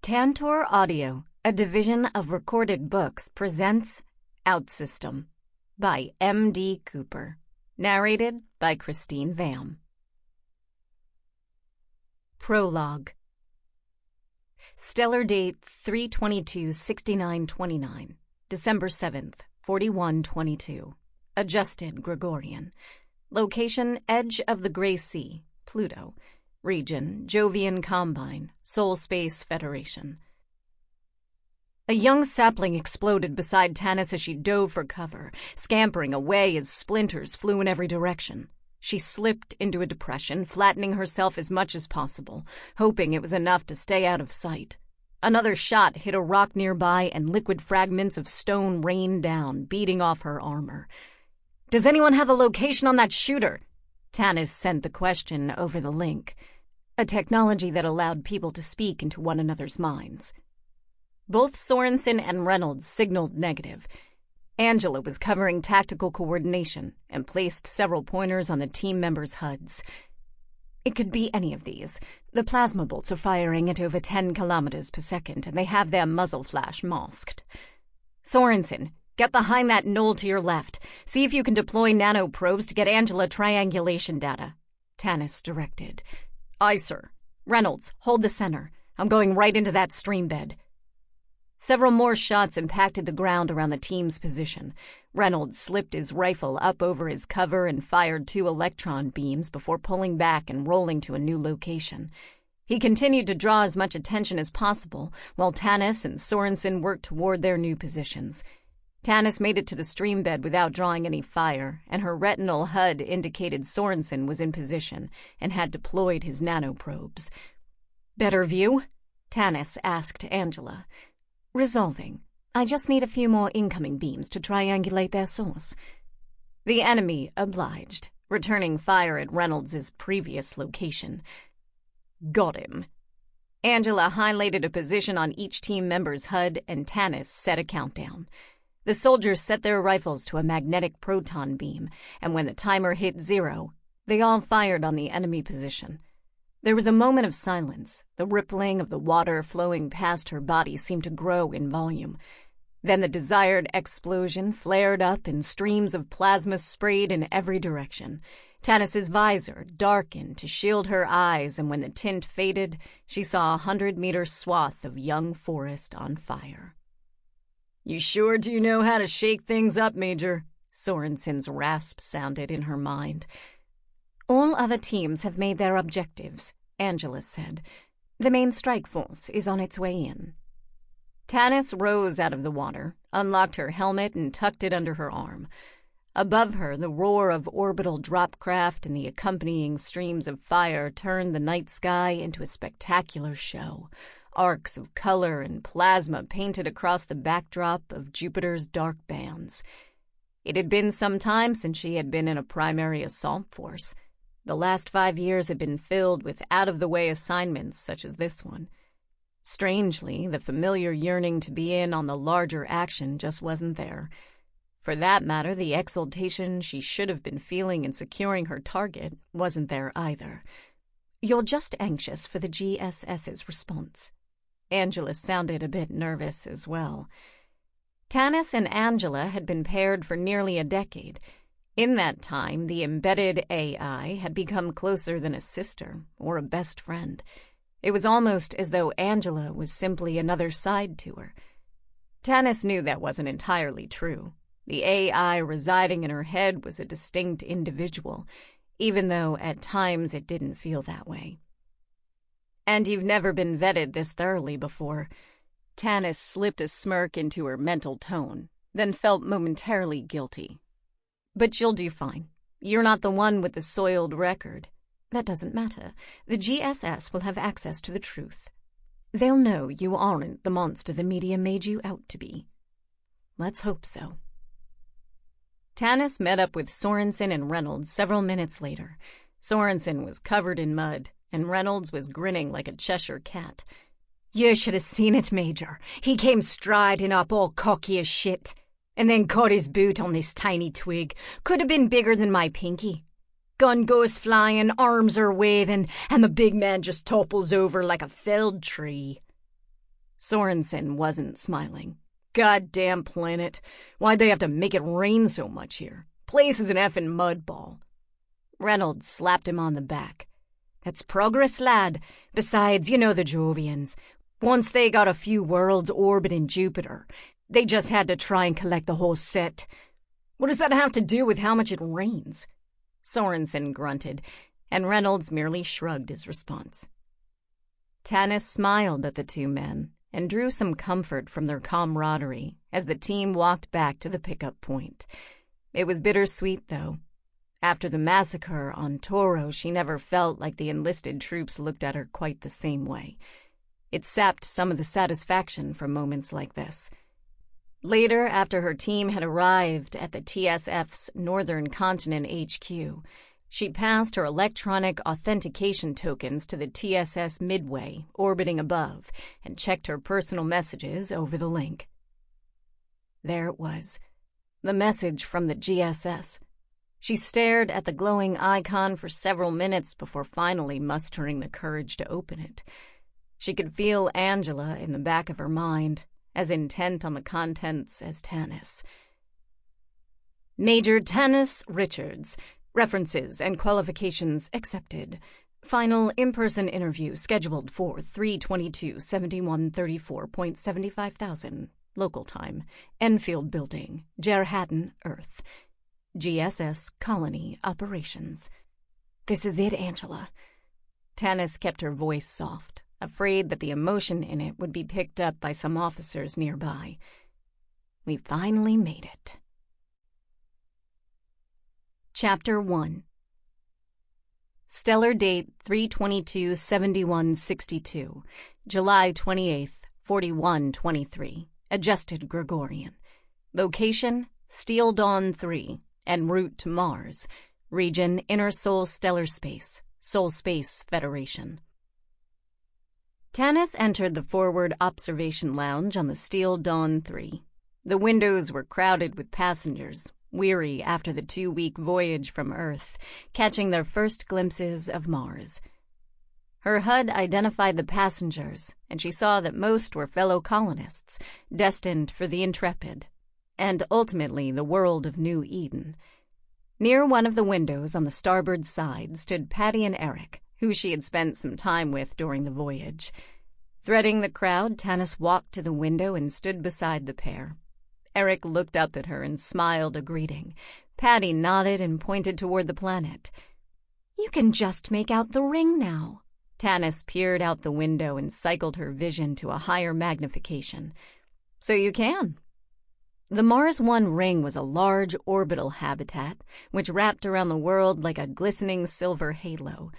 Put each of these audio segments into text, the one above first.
Tantor Audio, a division of Recorded Books, presents Outsystem by M.D. Cooper. Narrated by Khristine Hvam. Prologue. Stellar date 3/22/6929, December 7th, 4122. Adjusted Gregorian. Location: Edge of the Gray Sea, Pluto. Region: Jovian Combine, Soul Space Federation. A young sapling exploded beside Tanis as she dove for cover, scampering away as splinters flew in every direction. She slipped into a depression, flattening herself as much as possible, hoping it was enough to stay out of sight. Another shot hit a rock nearby, and liquid fragments of stone rained down, beating off her armor. "Does anyone have a location on that shooter?" Tanis sent the question over the link, a technology that allowed people to speak into one another's minds. Both Sorensen and Reynolds signaled negative. Angela was covering tactical coordination and placed several pointers on the team members' HUDs. It could be any of these. The plasma bolts are firing at over 10 kilometers per second, and they have their muzzle flash masked. "Sorensen, get behind that knoll to your left. See if you can deploy nanoprobes to get Angela triangulation data," Tanis directed. "Aye, sir. Reynolds, hold the center. I'm going right into that stream bed." Several more shots impacted the ground around the team's position. Reynolds slipped his rifle up over his cover and fired 2 electron beams before pulling back and rolling to a new location. He continued to draw as much attention as possible while Tanis and Sorensen worked toward their new positions. Tanis made it to the stream bed without drawing any fire, and her retinal HUD indicated Sorensen was in position and had deployed his nanoprobes. "Better view?" Tanis asked Angela. "Resolving. I just need a few more incoming beams to triangulate their source." The enemy obliged, returning fire at Reynolds' previous location. "Got him." Angela highlighted a position on each team member's HUD, and Tanis set a countdown. The soldiers set their rifles to a magnetic proton beam, and when the timer hit 0, they all fired on the enemy position. There was a moment of silence. The rippling of the water flowing past her body seemed to grow in volume. Then the desired explosion flared up and streams of plasma sprayed in every direction. Tanis's visor darkened to shield her eyes, and when the tint faded, she saw a 100-meter swath of young forest on fire. "You sure do know how to shake things up, Major," Sorensen's rasp sounded in her mind. "All other teams have made their objectives," Angela said. "The main strike force is on its way in." Tanis rose out of the water, unlocked her helmet, and tucked it under her arm. Above her, the roar of orbital dropcraft and the accompanying streams of fire turned the night sky into a spectacular show. Arcs of color and plasma painted across the backdrop of Jupiter's dark bands. It had been some time since she had been in a primary assault force. The last 5 years had been filled with out-of-the-way assignments such as this one. Strangely, the familiar yearning to be in on the larger action just wasn't there. For that matter, the exultation she should have been feeling in securing her target wasn't there either. "You're just anxious for the GSS's response." Angela sounded a bit nervous as well. Tanis and Angela had been paired for nearly a decade. In that time, the embedded AI had become closer than a sister or a best friend. It was almost as though Angela was simply another side to her. Tanis knew that wasn't entirely true. The AI residing in her head was a distinct individual, even though at times it didn't feel that way. "And you've never been vetted this thoroughly before." Tanis slipped a smirk into her mental tone, then felt momentarily guilty. "But you'll do fine. You're not the one with the soiled record." "That doesn't matter. The GSS will have access to the truth. They'll know you aren't the monster the media made you out to be." "Let's hope so." Tanis met up with Sorensen and Reynolds several minutes later. Sorensen was covered in mud, and Reynolds was grinning like a Cheshire cat. "You should have seen it, Major. He came striding up all cocky as shit, and then caught his boot on this tiny twig. Could have been bigger than my pinky. Gun goes flying, arms are waving, and the big man just topples over like a felled tree." Sorensen wasn't smiling. Goddamn planet. Why'd they have to make it rain so much here? Place is an effing mud ball. Reynolds slapped him on the back. That's progress, lad. Besides, you know the Jovians. Once they got a few worlds orbiting Jupiter, they just had to try and collect the whole set. What does that have to do with how much it rains? Sorensen grunted, and Reynolds merely shrugged his response. Tanis smiled at the two men and drew some comfort from their camaraderie as the team walked back to the pickup point. It was bittersweet, though. After the massacre on Toro, she never felt like the enlisted troops looked at her quite the same way. It sapped some of the satisfaction from moments like this. Later, after her team had arrived at the TSF's Northern Continent HQ, she passed her electronic authentication tokens to the TSS Midway, orbiting above, and checked her personal messages over the link. There it was, the message from the GSS. She stared at the glowing icon for several minutes before finally mustering the courage to open it. She could feel Angela in the back of her mind, as intent on the contents as Tanis. Major Tanis Richards. References and qualifications accepted. Final in-person interview scheduled for 3/22/7134.75 thousand. Local time. Enfield Building, Jerhattan, Earth. GSS Colony Operations. This is it, Angela. Tanis kept her voice soft, afraid that the emotion in it would be picked up by some officers nearby. We finally made it. Chapter 1. Stellar date 3/22/7162, July 28th, 4123, adjusted Gregorian. Location, Steel Dawn 3, en route to Mars. Region, Inner Sol Stellar Space, Sol Space Federation. Tanis entered the forward observation lounge on the Steel Dawn 3. The windows were crowded with passengers, weary after the 2-week voyage from Earth, catching their first glimpses of Mars. Her HUD identified the passengers, and she saw that most were fellow colonists, destined for the Intrepid, and ultimately the world of New Eden. Near one of the windows on the starboard side stood Patty and Eric, who she had spent some time with during the voyage. Threading the crowd, Tanis walked to the window and stood beside the pair. Eric looked up at her and smiled a greeting. Patty nodded and pointed toward the planet. You can just make out the ring now. Tanis peered out the window and cycled her vision to a higher magnification. So you can. The Mars 1 ring was a large orbital habitat, which wrapped around the world like a glistening silver halo.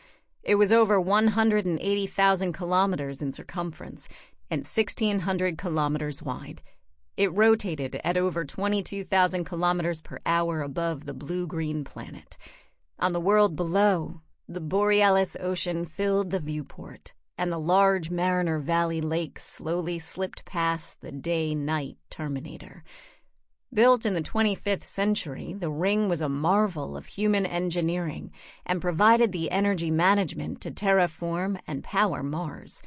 It was over 180,000 kilometers in circumference and 1,600 kilometers wide. It rotated at over 22,000 kilometers per hour above the blue-green planet. On the world below, the Borealis Ocean filled the viewport, and the large Mariner Valley Lake slowly slipped past the day-night terminator. Built in the 25th century, the ring was a marvel of human engineering and provided the energy management to terraform and power Mars.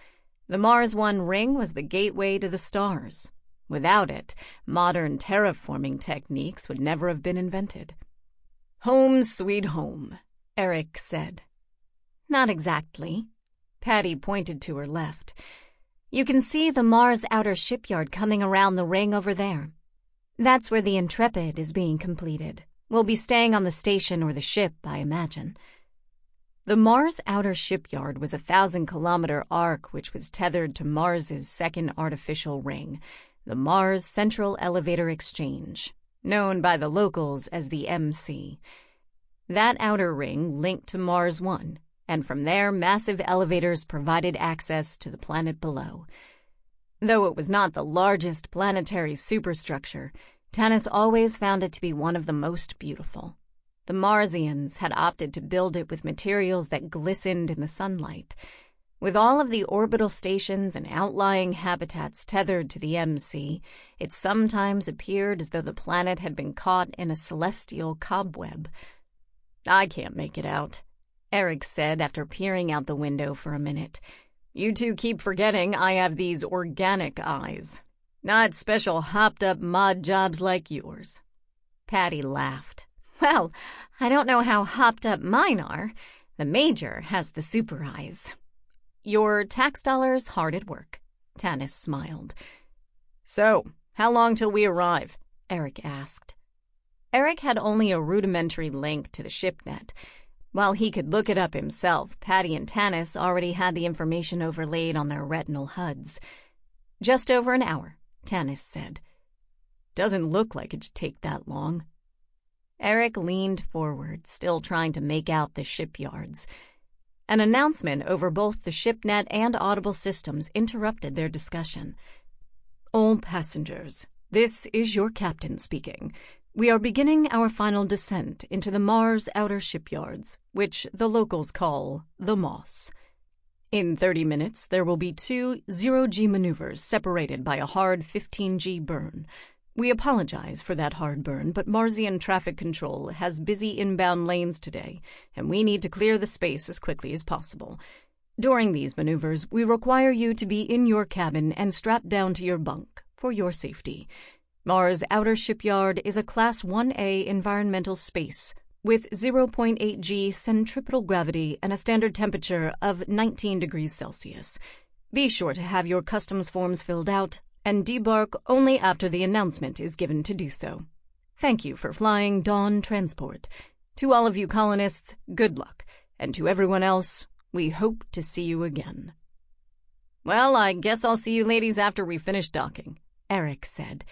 The Mars 1 ring was the gateway to the stars. Without it, modern terraforming techniques would never have been invented. Home sweet home, Eric said. Not exactly. Patty pointed to her left. You can see the Mars outer shipyard coming around the ring over there. That's where the Intrepid is being completed. We'll be staying on the station or the ship, I imagine. The Mars outer shipyard was a 1,000-kilometer arc which was tethered to Mars's second artificial ring, the Mars Central Elevator Exchange, known by the locals as the MC. That outer ring linked to Mars 1, and from there massive elevators provided access to the planet below. Though it was not the largest planetary superstructure, Tanis always found it to be one of the most beautiful. The Marsians had opted to build it with materials that glistened in the sunlight. With all of the orbital stations and outlying habitats tethered to the MC, it sometimes appeared as though the planet had been caught in a celestial cobweb. I can't make it out, Eric said after peering out the window for a minute. You two keep forgetting I have these organic eyes, not special hopped-up mod jobs like yours." Patty laughed. "Well, I don't know how hopped up mine are. The Major has the super eyes." "Your tax dollars hard at work," Tanis smiled. "So, how long till we arrive?" Eric asked. Eric had only a rudimentary link to the shipnet. While he could look it up himself, Patty and Tanis already had the information overlaid on their retinal HUDs. "Just over an hour," Tanis said. "Doesn't look like it'd take that long." Eric leaned forward, still trying to make out the shipyards. An announcement over both the shipnet and audible systems interrupted their discussion. "All passengers, this is your captain speaking. We are beginning our final descent into the Mars outer shipyards, which the locals call the Moss. In 30 minutes, there will be 2 0G maneuvers separated by a hard 15G burn. We apologize for that hard burn, but Marsian traffic control has busy inbound lanes today, and we need to clear the space as quickly as possible. During these maneuvers, we require you to be in your cabin and strapped down to your bunk for your safety. Mars Outer Shipyard is a Class 1A environmental space with 0.8G centripetal gravity and a standard temperature of 19 degrees Celsius. Be sure to have your customs forms filled out and debark only after the announcement is given to do so. Thank you for flying Dawn Transport. To all of you colonists, good luck, and to everyone else, we hope to see you again." "Well, I guess I'll see you ladies after we finish docking," Eric said.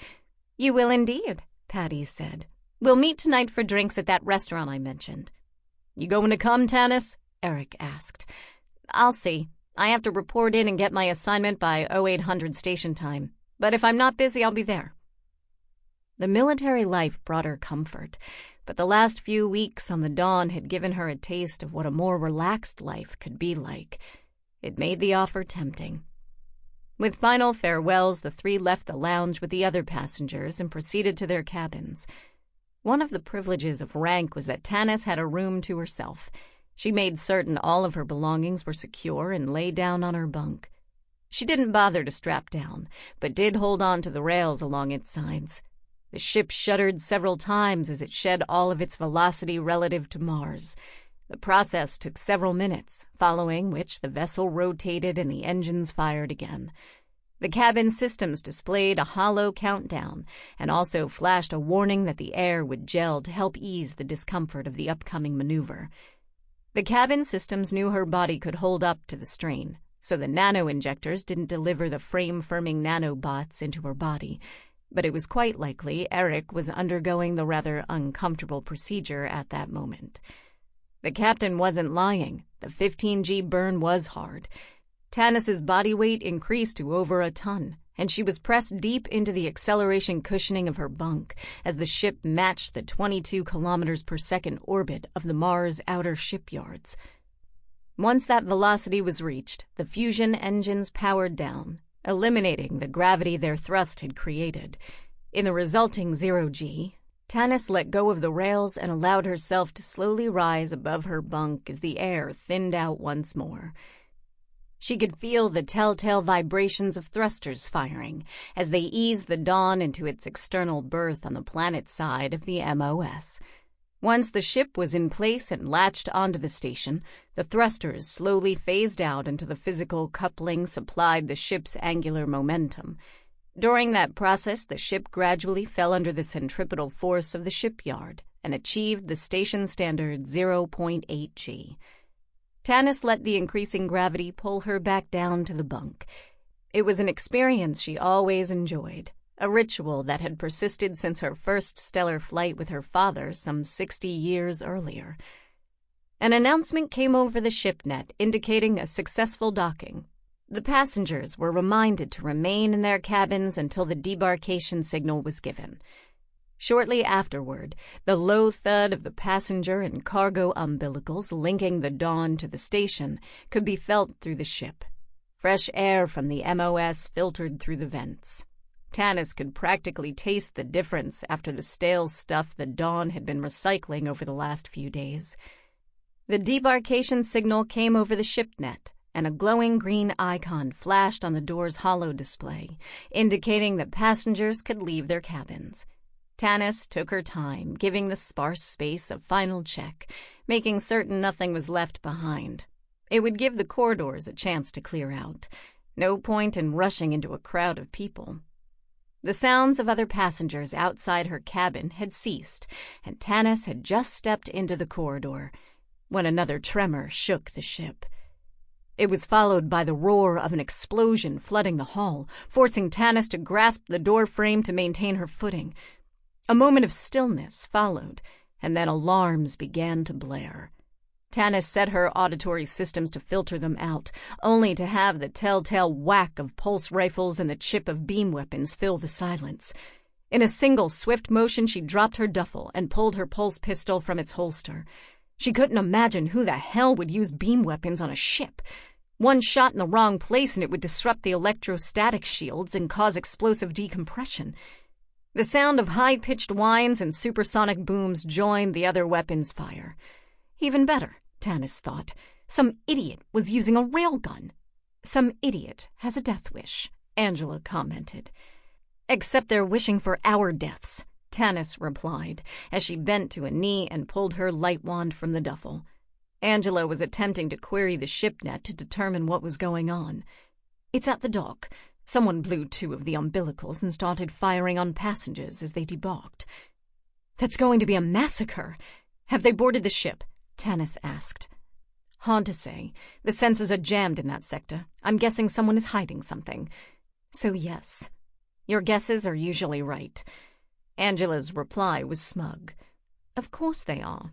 "You will indeed," Patty said. "We'll meet tonight for drinks at that restaurant I mentioned." "You going to come, Tanis?" Eric asked. "I'll see. I have to report in and get my assignment by 0800 station time. But if I'm not busy, I'll be there." The military life brought her comfort, but the last few weeks on the Dawn had given her a taste of what a more relaxed life could be like. It made the offer tempting. With final farewells, the three left the lounge with the other passengers and proceeded to their cabins. One of the privileges of rank was that Tanis had a room to herself. She made certain all of her belongings were secure and lay down on her bunk. She didn't bother to strap down, but did hold on to the rails along its sides. The ship shuddered several times as it shed all of its velocity relative to Mars. The process took several minutes, following which the vessel rotated and the engines fired again. The cabin systems displayed a hollow countdown and also flashed a warning that the air would gel to help ease the discomfort of the upcoming maneuver. The cabin systems knew her body could hold up to the strain, so the nano-injectors didn't deliver the frame-firming nanobots into her body, but it was quite likely Eric was undergoing the rather uncomfortable procedure at that moment. The captain wasn't lying. The 15G burn was hard. Tanis's body weight increased to over a ton, and she was pressed deep into the acceleration cushioning of her bunk as the ship matched the 22 kilometers per second orbit of the Mars outer shipyards. Once that velocity was reached, the fusion engines powered down, eliminating the gravity their thrust had created. In the resulting 0G, Tanis let go of the rails and allowed herself to slowly rise above her bunk as the air thinned out once more. She could feel the telltale vibrations of thrusters firing as they eased the Dawn into its external berth on the planet side of the MOS. Once the ship was in place and latched onto the station, the thrusters slowly phased out until the physical coupling supplied the ship's angular momentum. During that process, the ship gradually fell under the centripetal force of the shipyard and achieved the station standard 0.8G. Tanis let the increasing gravity pull her back down to the bunk. It was an experience she always enjoyed, a ritual that had persisted since her first stellar flight with her father some 60 years earlier. An announcement came over the shipnet indicating a successful docking. The passengers were reminded to remain in their cabins until the debarkation signal was given. Shortly afterward, the low thud of the passenger and cargo umbilicals linking the Dawn to the station could be felt through the ship. Fresh air from the MOS filtered through the vents. Tanis could practically taste the difference after the stale stuff the Dawn had been recycling over the last few days. The debarkation signal came over the shipnet, and a glowing green icon flashed on the door's holo display, indicating that passengers could leave their cabins. Tanis took her time, giving the sparse space a final check, making certain nothing was left behind. It would give the corridors a chance to clear out. No point in rushing into a crowd of people. The sounds of other passengers outside her cabin had ceased, and Tanis had just stepped into the corridor when another tremor shook the ship. It was followed by the roar of an explosion flooding the hall, forcing Tanis to grasp the door frame to maintain her footing. A moment of stillness followed, and then alarms began to blare. Tanis set her auditory systems to filter them out, only to have the telltale whack of pulse rifles and the chip of beam weapons fill the silence. In a single swift motion, she dropped her duffel and pulled her pulse pistol from its holster. She couldn't imagine who the hell would use beam weapons on a ship. One shot in the wrong place and it would disrupt the electrostatic shields and cause explosive decompression. The sound of high-pitched whines and supersonic booms joined the other weapons' fire. Even better, Tanis thought. Some idiot was using a railgun. Some idiot has a death wish, Angela commented. Except they're wishing for our deaths, Tanis replied, as she bent to a knee and pulled her light wand from the duffel. Angela was attempting to query the shipnet to determine what was going on. It's at the dock. Someone blew 2 of the umbilicals and started firing on passengers as they debarked. That's going to be a massacre. Have they boarded the ship? Tanis asked. Hard to say. The sensors are jammed in that sector. I'm guessing someone is hiding something. So yes. Your guesses are usually right. Angela's reply was smug. Of course they are.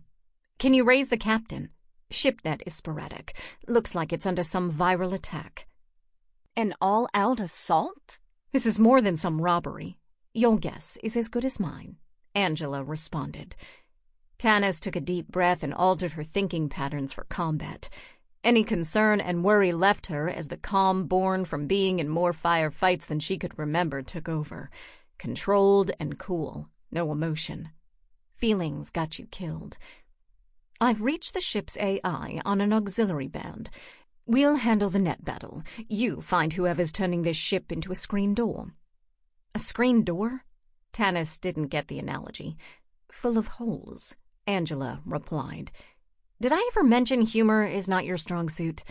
Can you raise the captain? Shipnet is sporadic. Looks like it's under some viral attack. An all-out assault? This is more than some robbery. Your guess is as good as mine, Angela responded. Tanis took a deep breath and altered her thinking patterns for combat. Any concern and worry left her as the calm born from being in more firefights than she could remember took over. Controlled and cool, no emotion. Feelings got you killed. I've reached the ship's AI on an auxiliary band. We'll handle the net battle. You find whoever's turning this ship into a screen door. A screen door? Tanis didn't get the analogy. Full of holes, Angela replied. Did I ever mention humor is not your strong suit?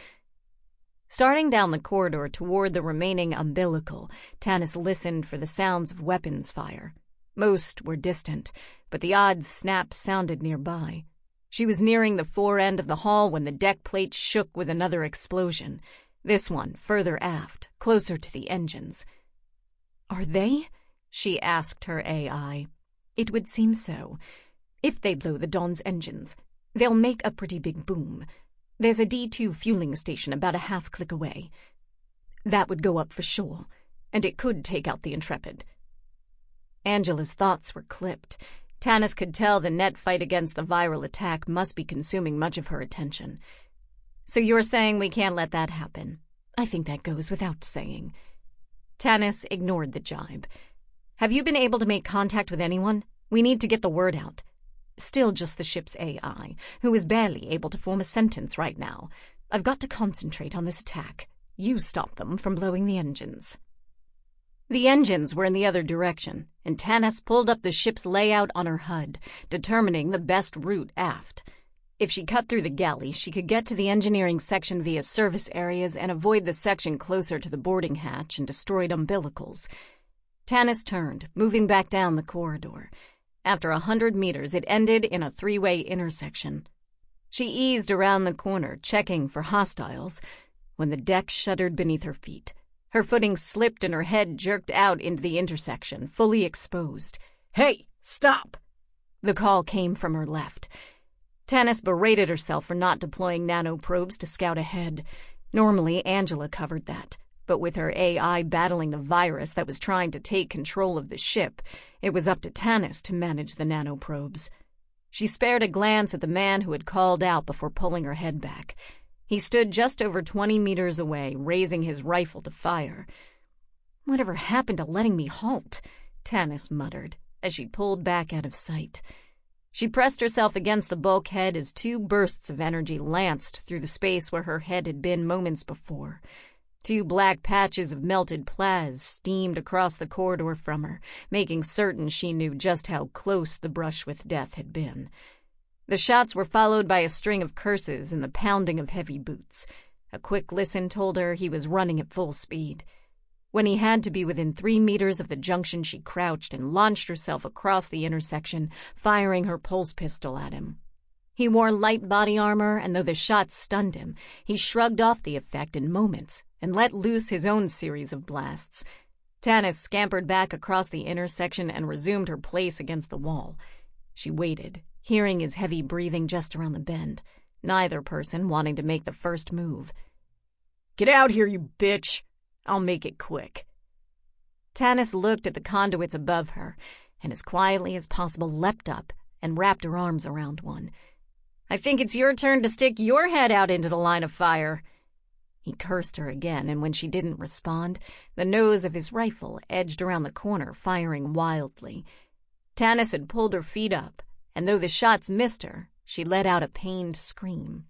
Starting down the corridor toward the remaining umbilical, Tanis listened for the sounds of weapons fire. Most were distant, but the odd snaps sounded nearby. She was nearing the fore end of the hall when the deck plate shook with another explosion, this one further aft, closer to the engines. Are they? She asked her AI. It would seem so. If they blow the Dawn's engines, they'll make a pretty big boom. There's a D2 fueling station about a half-click away. That would go up for sure, and it could take out the Intrepid. Angela's thoughts were clipped. Tanis could tell the net fight against the viral attack must be consuming much of her attention. So you're saying we can't let that happen? I think that goes without saying. Tanis ignored the jibe. Have you been able to make contact with anyone? We need to get the word out. Still just the ship's AI, who is barely able to form a sentence right now. I've got to concentrate on this attack. You stop them from blowing the engines. The engines were in the other direction, and Tanis pulled up the ship's layout on her HUD, determining the best route aft. If she cut through the galley, she could get to the engineering section via service areas and avoid the section closer to the boarding hatch and destroyed umbilicals. Tanis turned, moving back down the corridor. After 100 meters, it ended in a 3-way intersection. She eased around the corner, checking for hostiles, when the deck shuddered beneath her feet. Her footing slipped and her head jerked out into the intersection, fully exposed. Hey, stop! The call came from her left. Tanis berated herself for not deploying nanoprobes to scout ahead. Normally, Angela covered that, but with her AI battling the virus that was trying to take control of the ship, it was up to Tanis to manage the nanoprobes. She spared a glance at the man who had called out before pulling her head back. He stood just over 20 meters away, raising his rifle to fire. Whatever happened to letting me halt? Tanis muttered, as she pulled back out of sight. She pressed herself against the bulkhead as 2 bursts of energy lanced through the space where her head had been moments before. 2 black patches of melted plas steamed across the corridor from her, making certain she knew just how close the brush with death had been. The shots were followed by a string of curses and the pounding of heavy boots. A quick listen told her he was running at full speed. When he had to be within 3 meters of the junction, she crouched and launched herself across the intersection, firing her pulse pistol at him. He wore light body armor, and though the shots stunned him, he shrugged off the effect in moments and let loose his own series of blasts. Tanis scampered back across the intersection and resumed her place against the wall. She waited, hearing his heavy breathing just around the bend, neither person wanting to make the first move. "Get out here, you bitch! I'll make it quick." Tanis looked at the conduits above her, and as quietly as possible leapt up and wrapped her arms around one. "I think it's your turn to stick your head out into the line of fire." He cursed her again, and when she didn't respond, the nose of his rifle edged around the corner, firing wildly. Tanis had pulled her feet up, and though the shots missed her, she let out a pained scream.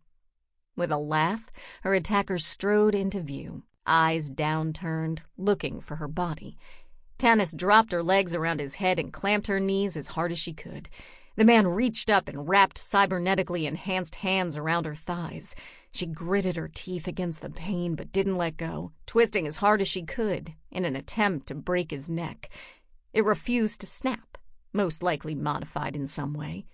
With a laugh, her attacker strode into view, eyes downturned, looking for her body. Tanis dropped her legs around his head and clamped her knees as hard as she could. The man reached up and wrapped cybernetically enhanced hands around her thighs. She gritted her teeth against the pain but didn't let go, twisting as hard as she could in an attempt to break his neck. It refused to snap, most likely modified in some way.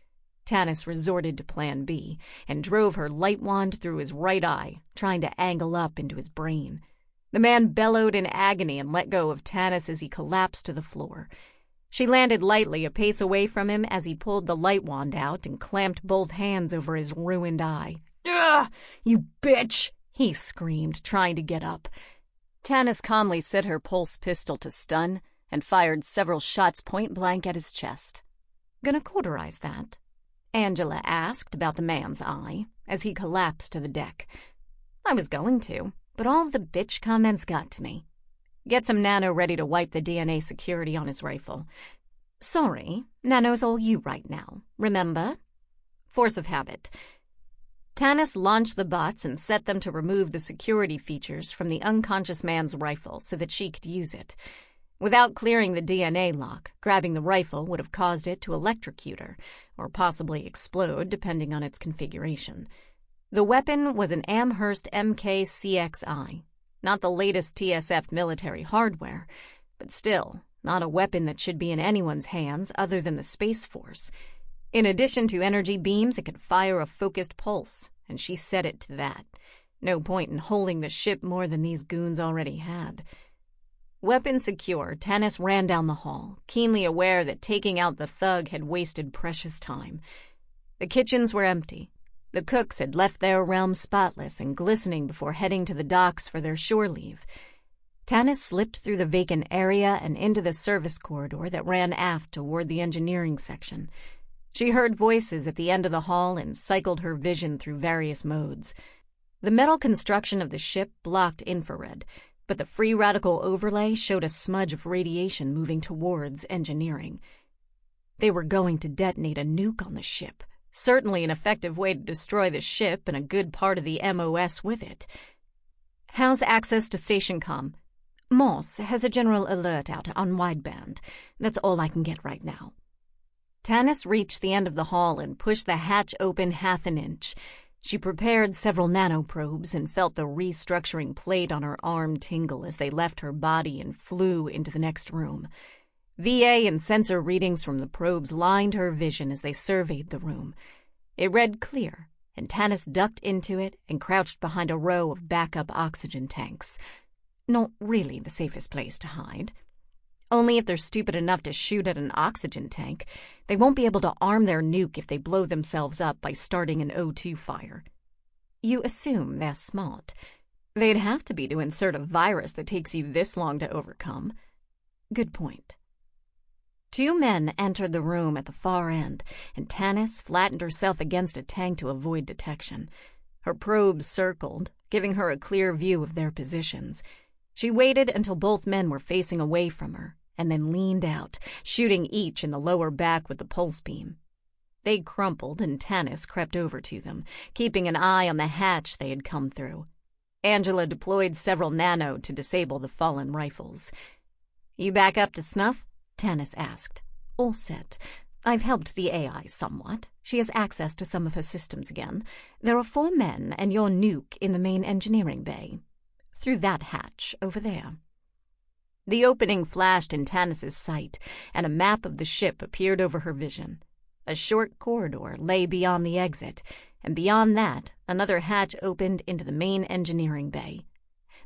Tanis resorted to Plan B and drove her light wand through his right eye, trying to angle up into his brain. The man bellowed in agony and let go of Tanis as he collapsed to the floor. She landed lightly a pace away from him as he pulled the light wand out and clamped both hands over his ruined eye. "Ugh, you bitch!" he screamed, trying to get up. Tanis calmly set her pulse pistol to stun and fired several shots point-blank at his chest. "Gonna cauterize that?" Angela asked about the man's eye as he collapsed to the deck. "I was going to, but all the bitch comments got to me. Get some Nano ready to wipe the DNA security on his rifle." "Sorry, Nano's all you right now, remember?" Force of habit. Tanis launched the bots and set them to remove the security features from the unconscious man's rifle so that she could use it. Without clearing the DNA lock, grabbing the rifle would have caused it to electrocute her, or possibly explode depending on its configuration. The weapon was an Amherst MK-CXI, not the latest TSF military hardware, but still not a weapon that should be in anyone's hands other than the Space Force. In addition to energy beams, it could fire a focused pulse, and she set it to that. No point in holding the ship more than these goons already had. Weapon secure, Tanis ran down the hall, keenly aware that taking out the thug had wasted precious time. The kitchens were empty. The cooks had left their realm spotless and glistening before heading to the docks for their shore leave. Tanis slipped through the vacant area and into the service corridor that ran aft toward the engineering section. She heard voices at the end of the hall and cycled her vision through various modes. The metal construction of the ship blocked infrared, but the free radical overlay showed a smudge of radiation moving towards engineering. They were going to detonate a nuke on the ship. Certainly an effective way to destroy the ship and a good part of the MOS with it. "How's access to station comm?" "Moss has a general alert out on wideband. That's all I can get right now." Tanis reached the end of the hall and pushed the hatch open half an inch. She prepared several nanoprobes and felt the restructuring plate on her arm tingle as they left her body and flew into the next room. VA and sensor readings from the probes lined her vision as they surveyed the room. It read clear, and Tanis ducked into it and crouched behind a row of backup oxygen tanks. Not really the safest place to hide. Only if they're stupid enough to shoot at an oxygen tank. They won't be able to arm their nuke if they blow themselves up by starting an O2 fire. You assume they're smart. They'd have to be to insert a virus that takes you this long to overcome. Good point. 2 men entered the room at the far end, and Tanis flattened herself against a tank to avoid detection. Her probes circled, giving her a clear view of their positions. She waited until both men were facing away from her, and then leaned out, shooting each in the lower back with the pulse beam. They crumpled, and Tanis crept over to them, keeping an eye on the hatch they had come through. Angela deployed several nano to disable the fallen rifles. "You back up to snuff?" Tanis asked. "All set. I've helped the AI somewhat. She has access to some of her systems again. There are 4 men and your nuke in the main engineering bay. Through that hatch over there." The opening flashed in Tanis's sight, and a map of the ship appeared over her vision. A short corridor lay beyond the exit, and beyond that, another hatch opened into the main engineering bay.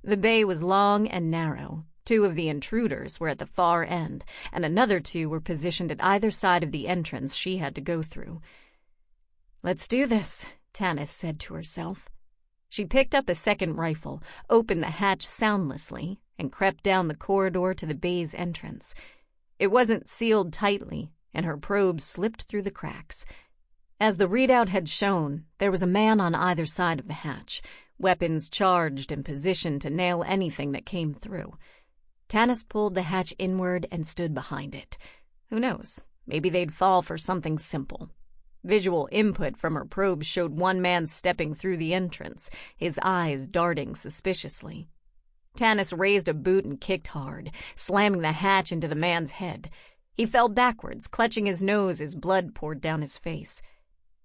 The bay was long and narrow. 2 of the intruders were at the far end, and another 2 were positioned at either side of the entrance she had to go through. "Let's do this," Tanis said to herself. She picked up a second rifle, opened the hatch soundlessly, and crept down the corridor to the bay's entrance. It wasn't sealed tightly, and her probe slipped through the cracks. As the readout had shown, there was a man on either side of the hatch, weapons charged and positioned to nail anything that came through. Tanis pulled the hatch inward and stood behind it. Who knows? Maybe they'd fall for something simple. Visual input from her probe showed one man stepping through the entrance, his eyes darting suspiciously. Tanis raised a boot and kicked hard, slamming the hatch into the man's head. He fell backwards, clutching his nose as blood poured down his face.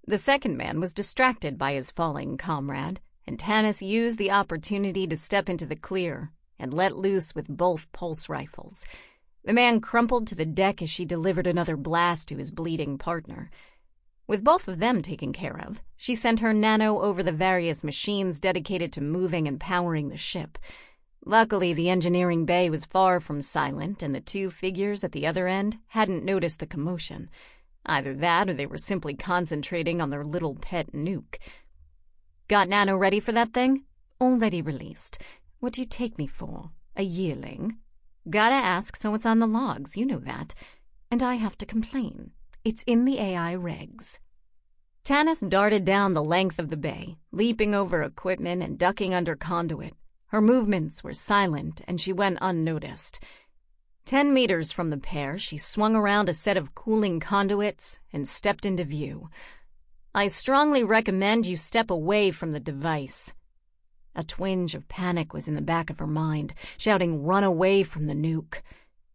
The second man was distracted by his falling comrade, and Tanis used the opportunity to step into the clear and let loose with both pulse rifles. The man crumpled to the deck as she delivered another blast to his bleeding partner. With both of them taken care of, she sent her nano over the various machines dedicated to moving and powering the ship. Luckily, the engineering bay was far from silent, and the 2 figures at the other end hadn't noticed the commotion. Either that or they were simply concentrating on their little pet nuke. "Got nano ready for that thing?" "Already released. What do you take me for? A yearling?" "Gotta ask, so it's on the logs, you know that. And I have to complain. It's in the AI regs." Tanis darted down the length of the bay, leaping over equipment and ducking under conduit. Her movements were silent, and she went unnoticed. 10 meters from the pair, she swung around a set of cooling conduits and stepped into view. "I strongly recommend you step away from the device." A twinge of panic was in the back of her mind, shouting, "Run away from the nuke."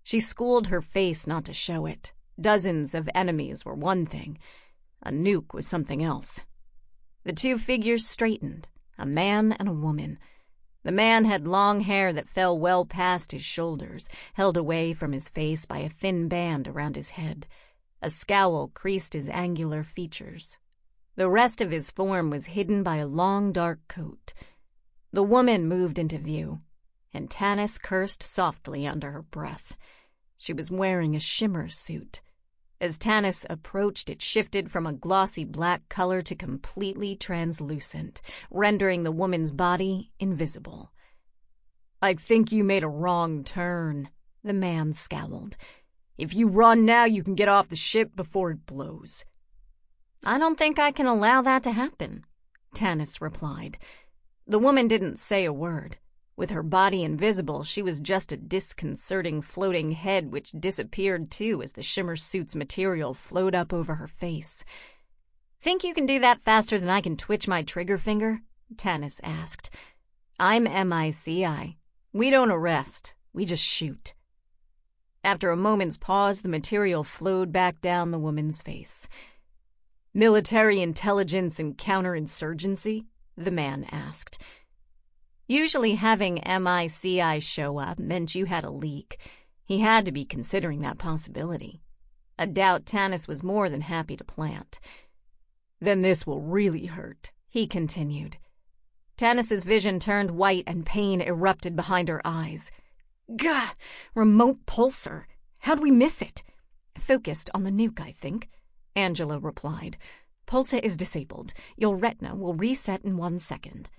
She schooled her face not to show it. Dozens of enemies were one thing. A nuke was something else. The 2 figures straightened, a man and a woman. The man had long hair that fell well past his shoulders, held away from his face by a thin band around his head. A scowl creased his angular features. The rest of his form was hidden by a long dark coat. The woman moved into view, and Tanis cursed softly under her breath. She was wearing a shimmer suit. As Tanis approached, it shifted from a glossy black color to completely translucent, rendering the woman's body invisible. "I think you made a wrong turn," the man scowled. "If you run now, you can get off the ship before it blows." "I don't think I can allow that to happen," Tanis replied. The woman didn't say a word. With her body invisible, she was just a disconcerting floating head which disappeared too as the shimmer suit's material flowed up over her face. "Think you can do that faster than I can twitch my trigger finger?" Tanis asked. "I'm MICI. We don't arrest, we just shoot." After a moment's pause, the material flowed back down the woman's face. "Military intelligence and counterinsurgency?" the man asked. Usually having MICI show up meant you had a leak. He had to be considering that possibility. A doubt Tanis was more than happy to plant. "Then this will really hurt," he continued. Tanis's vision turned white and pain erupted behind her eyes. "Gah! Remote pulsar! How'd we miss it?" "Focused on the nuke, I think," Angela replied. "Pulsar is disabled. Your retina will reset in 1 second."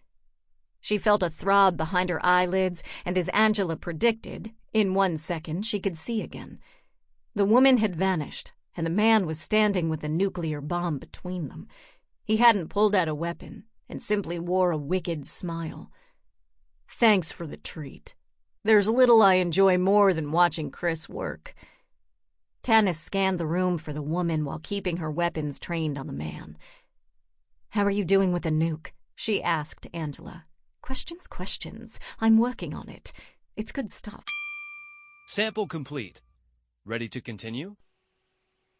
She felt a throb behind her eyelids, and as Angela predicted, in 1 second she could see again. The woman had vanished, and the man was standing with a nuclear bomb between them. He hadn't pulled out a weapon, and simply wore a wicked smile. "Thanks for the treat. There's little I enjoy more than watching Chris work." Tanis scanned the room for the woman while keeping her weapons trained on the man. "How are you doing with the nuke?" she asked Angela. Questions. I'm working on it. It's good stuff." Sample complete. Ready to continue?